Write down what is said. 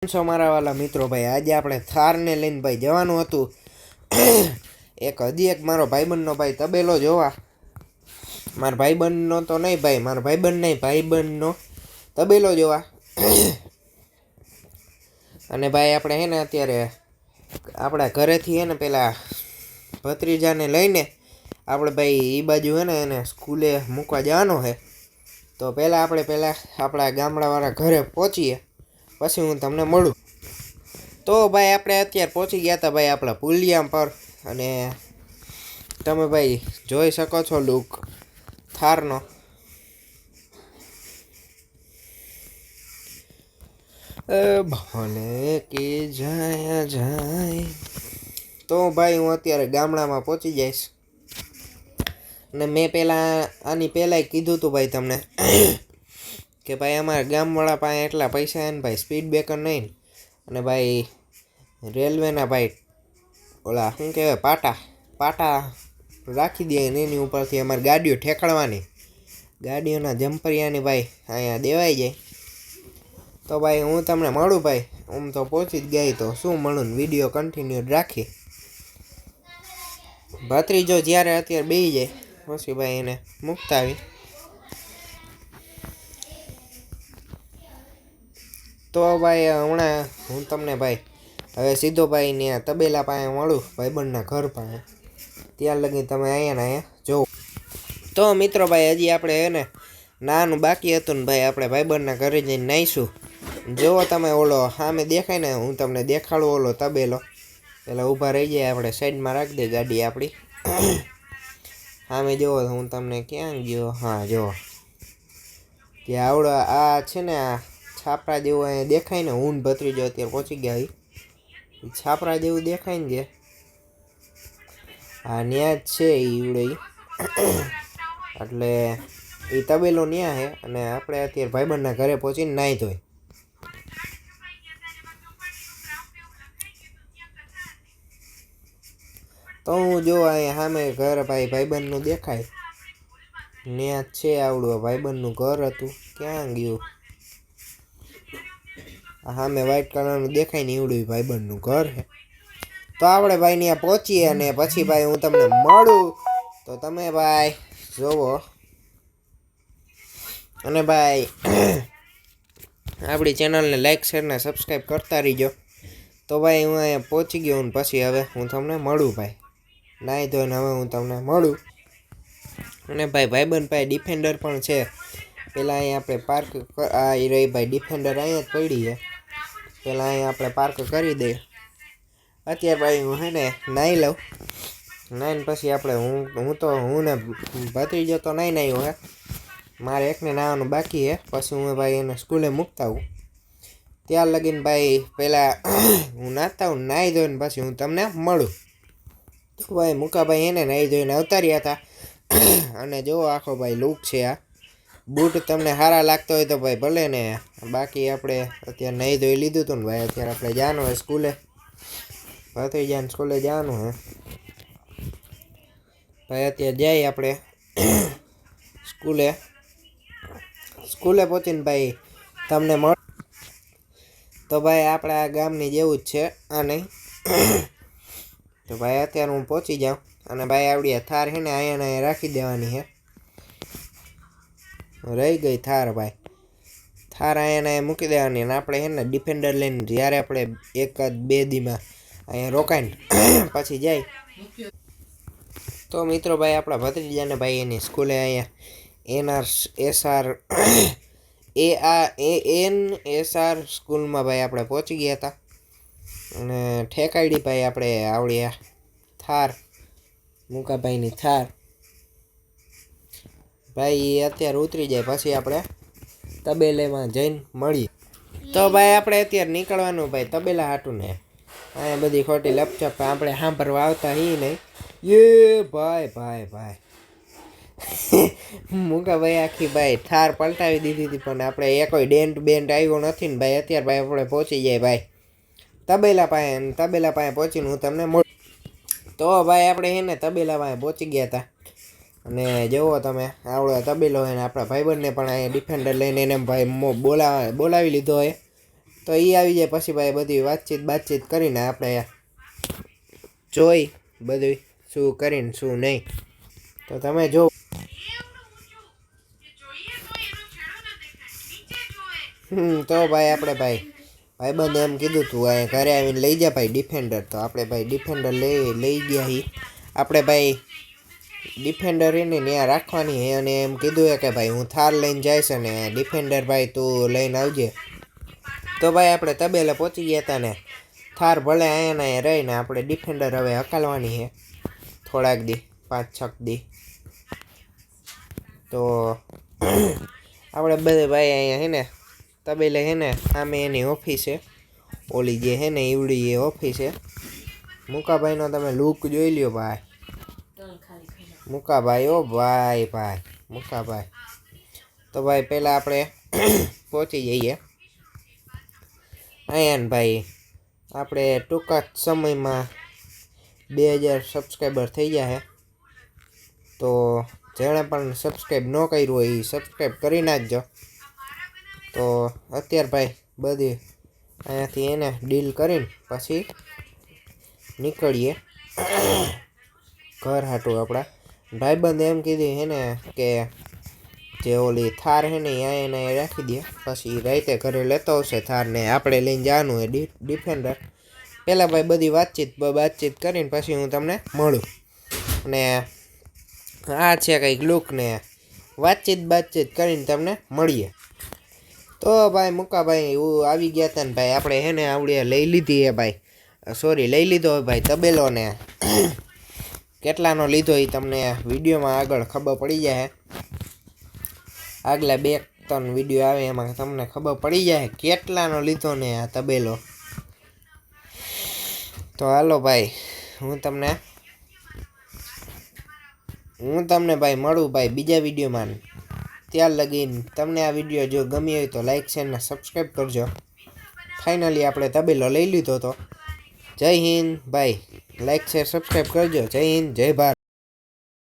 છો મારા વાલા મિત્રો ભાઈ, આજે આપણે થારને લઈને ભાઈ જવાનું હતું એક મારો ભાઈબંધનો ભાઈ તબેલો જોવા. મારા ભાઈબંધનો તો નહીં ભાઈ, મારા ભાઈબંધનો તબેલો જોવા. અને ભાઈ આપણે હે ને અત્યારે આપણા ઘરેથી હે ને પેલા ભત્રીજાને લઈને આપણે ભાઈ એ બાજુ હે ને એને સ્કૂલે મૂકવા જવાનો છે. તો પહેલાં આપણા ગામડાવાળા ઘરે પહોંચીએ, પછી હું તમને મળું. તો ભાઈ આપણે અત્યારે પહોંચી ગયા હતા ભાઈ આપણા પુલિયા પર, અને તમે ભાઈ જોઈ શકો છો લુક થારનો. ભલે કે જાય. તો ભાઈ હું અત્યારે ગામડામાં પહોંચી જઈશ. અને મેં આની પહેલાંય કીધું હતું ભાઈ તમને કે ભાઈ અમારા ગામવાળા પાસે એટલા પૈસા હે ને ભાઈ, સ્પીડ બ્રેકર નહીં, અને ભાઈ રેલવેના ભાઈ ઓલા શું કહેવાય પાટા રાખી દે ને એની ઉપરથી અમારી ગાડીઓ ઠેકાડવાની, ગાડીઓના જમ્પરિયાની ભાઈ અહીંયા દેવાઈ જાય. તો ભાઈ હું તમને મળું ભાઈ, હું તો પહોંચી જ ગઈ, તો શું મળું, વિડીયો કન્ટિન્યુ રાખી. ભત્રીજો જ્યારે અત્યારે બેસી જાય પછી ભાઈ એને મૂકતા આવી. તો ભાઈ હમણાં હું તમને ભાઈ હવે સીધો ભાઈ ને તબેલા પાસે મળું, ભાઈબંધના ઘર પાસે. ત્યાં લગી તમે અહીંયા જોવો. તો મિત્રો ભાઈ હજી આપણે એને નાનું બાકી હતું ને ભાઈ, આપણે ભાઈબંધના ઘરે જઈને નાહીશું. જુઓ તમે ઓલો સામે દેખાય ને, હું તમને દેખાડું ઓલો તબેલો. પેલા ઊભા રહી જાય, આપણે સાઈડમાં રાખી દે ગાડી આપણી. સામે જુઓ, હું તમને ક્યાં ગયો, હા જુઓ ત્યાં આવડો આ છે ને, આ છાપરા જેવું અહીંયા દેખાય ને, હું ભત્રીજો અત્યારે પહોંચી ગયા. છાપરા જેવું દેખાય ને જે, હા ન્યા જ છે ઈવડે. એટલે એ તબેલો ન્યા છે, અને આપણે અત્યારે ભાઈબંધના ઘરે પહોંચીને નાહી ધોઈ. તો હું જો અહીંયા સામે ઘર ભાઈબંધનું દેખાય, ન્યા જ છે આવડું ભાઈબંધનું ઘર હતું. ક્યાં ગયું, સામે વ્હાઈટ કલરનું દેખાય ને એવડું ભાઈબંધનું ઘર છે. તો આપણે ભાઈ ત્યાં પહોંચીએ અને પછી ભાઈ હું તમને મળું. તો તમે ભાઈ જોવો, અને ભાઈ આપણી ચેનલને લાઈક શેર ને સબસ્ક્રાઈબ કરતા રહીજો. તો ભાઈ હું અહીંયા પહોંચી ગયો ને પછી હવે હું તમને મળું ભાઈ, નાહી ધોઈને હવે હું તમને મળું. અને ભાઈ ભાઈબંધ પાસે ડિફેન્ડર પણ છે. પહેલાં અહીંયા આપણે પાર્ક આ રહી ભાઈ ડિફેન્ડર અહીંયા જ પડી છે. પહેલાં અહીંયા આપણે પાર્ક કરી દઈએ. અત્યારે ભાઈ હું હે ને નાહી લઉં, નાહીને પછી આપણે હું ને ભત્રીજો તો નહીં નાહ્યો હે, મારે એકને નાહવાનું બાકી છે. પછી હું ભાઈ એને સ્કૂલે મૂકતા આવું. ત્યાર લગીને ભાઈ પહેલાં હું નાહતા હું, નાહી ધોઈને પછી હું તમને મળું. તો ભાઈ મુકાભાઈ એને નાહી ધોઈને અવતાર્યા હતા. અને જો આખો ભાઈ લુક છે આ. બૂટ તમને સારા લાગતો હોય તો ભાઈ ભલે ને, બાકી આપણે અત્યારે નાહી ધોઈ લીધું હતું ને ભાઈ, અત્યારે આપણે જવાનું હોય સ્કૂલે, ભત્રીજાને સ્કૂલે જવાનું હે ભાઈ. અત્યારે જઈએ આપણે સ્કૂલે પહોંચીને ભાઈ તમને મળ. તો ભાઈ આપણા ગામની જેવું જ છે આ નહીં. તો ભાઈ અત્યારે હું પહોંચી જાઉં, અને ભાઈ આવડી થાર છે ને અહીંયા રાખી દેવાની છે. રહી ગઈ થાર ભાઈ, થાર અહીંયા મૂકી દેવાની. અને આપણે છે ને ડિફેન્ડર લઈને જ્યારે આપણે 1-2 દીમાં અહીંયા રોકાઈને પછી જાય. તો મિત્રો ભાઈ આપણા ભત્રીજાને ભાઈ એની સ્કૂલે અહીંયા NSR સ્કૂલમાં ભાઈ આપણે પહોંચી ગયા હતા. અને ઠેકાડી ભાઈ આપણે આવડી થાર, મુકાભાઈની થાર ભાઈ અત્યારે ઉતરી જાય પછી આપણે તબેલામાં જઈને મળીએ. તો ભાઈ આપણે અત્યારે નીકળવાનું ભાઈ તબેલા હાટું ને, અહીંયા બધી ખોટી લપચપ આપણે સાંભળવા આવતા હી નહીં. ભાઈ મુકાભાઈ આખી ભાઈ થાર પલટાવી દીધી હતી, પણ આપણે કોઈ ડેન્ટ આવ્યો નથી ને ભાઈ. અત્યારે ભાઈ આપણે પહોંચી જાય ભાઈ તબેલા પાસે પહોંચીને હું તમને મળું. તો ભાઈ આપણે એને તબેલા પાસે પહોંચી ગયા હતા. અને જુઓ તમે આવડો તબેલો હોય ને, આપણા ભાઈબંધને પણ અહીંયા ડિફેન્ડર લઈને એને ભાઈ બોલાવી લીધો હોય. તો એ આવી જાય પછી ભાઈ બધી વાતચીત કરીને આપણે જોઈ બધું શું કરીને શું નહીં. તો તમે જો તો ભાઈ આપણે ભાઈબંધ એમ કીધું તું અહીંયા ઘરે આવીને લઈ જા ભાઈ ડિફેન્ડર. તો આપણે ભાઈ ડિફેન્ડર લઈ ગયા હી. આપણે ભાઈ ડિફેન્ડર એને ત્યાં રાખવાની છે અને એમ કીધું કે ભાઈ હું થાર લઈને જઈશ અને ડિફેન્ડર ભાઈ તું લઈને આવજે. તો ભાઈ આપણે તબેલે પહોંચી ગયા હતા ને થાર ભલે અહીંયા રહીને આપણે ડિફેન્ડર હવે હકાલવાની છે થોડાક દી 5-6 દી. તો આપણે બધે ભાઈ અહીંયા છે ને તબેલે છે ને સામે એની ઓફિસ છે ઓલી જે છે ને ઈવડી એ ઓફિસ છે. મુકાભાઈનો તમે લુક જોઈ લ્યો ભાઈ. મુકાભાઈ ઓ ભાઈ મુકાભાઈ. તો ભાઈ પહેલાં આપણે પહોંચી જઈએ અહીંયા ને ભાઈ આપણે ટૂંકા જ સમયમાં 2000 સબસ્ક્રાઈબર થઈ ગયા છે. તો જેણે પણ સબસ્ક્રાઈબ ન કર્યું હોય એ સબસ્ક્રાઈબ કરી નાખજો. તો અત્યારે ભાઈ બધી અહીંયાથી એને ડીલ કરીને પછી નીકળીએ ઘર હાટું. આપણા ભાઈબંધ એમ કીધી છે ને કે જે ઓલી થાર છે ને અહીંયા એને રાખી દે પછી રાતે ઘરે લેતો આવશે થારને આપણે લઈને જવાનું હોય ડિફેન્ડર. પહેલાં ભાઈ બધી વાતચીત કરીને પછી હું તમને મળું. અને આ છે કંઈક લુક ને વાતચીત કરીને તમને મળીએ. તો ભાઈ મુકાભાઈ એવું આવી ગયા હતા ને ભાઈ આપણે હે ને આવડે લઈ લીધી હે ભાઈ લઈ લીધો ભાઈ તબેલો ને કેટલાનો લીધો એ તમને વિડીયોમાં આગળ ખબર પડી જાય. આગલા 2-3 વિડીયો આવે એમાં તમને ખબર પડી જાય કેટલાનો લીધો ને આ તબેલો. તો હાલો ભાઈ હું તમને ભાઈ મળું ભાઈ બીજા વિડીયોમાં. ત્યાર લગીને તમને આ વિડીયો જો ગમી હોય તો લાઈક શેર ને સબસ્ક્રાઈબ કરજો. ફાઇનલી આપણે તબેલો લઈ લીધો તો. જય હિન્દ ભાઈ. લાઈક શેર સબસ્ક્રાઈબ કરજો. જય હિન્દ જય ભારત.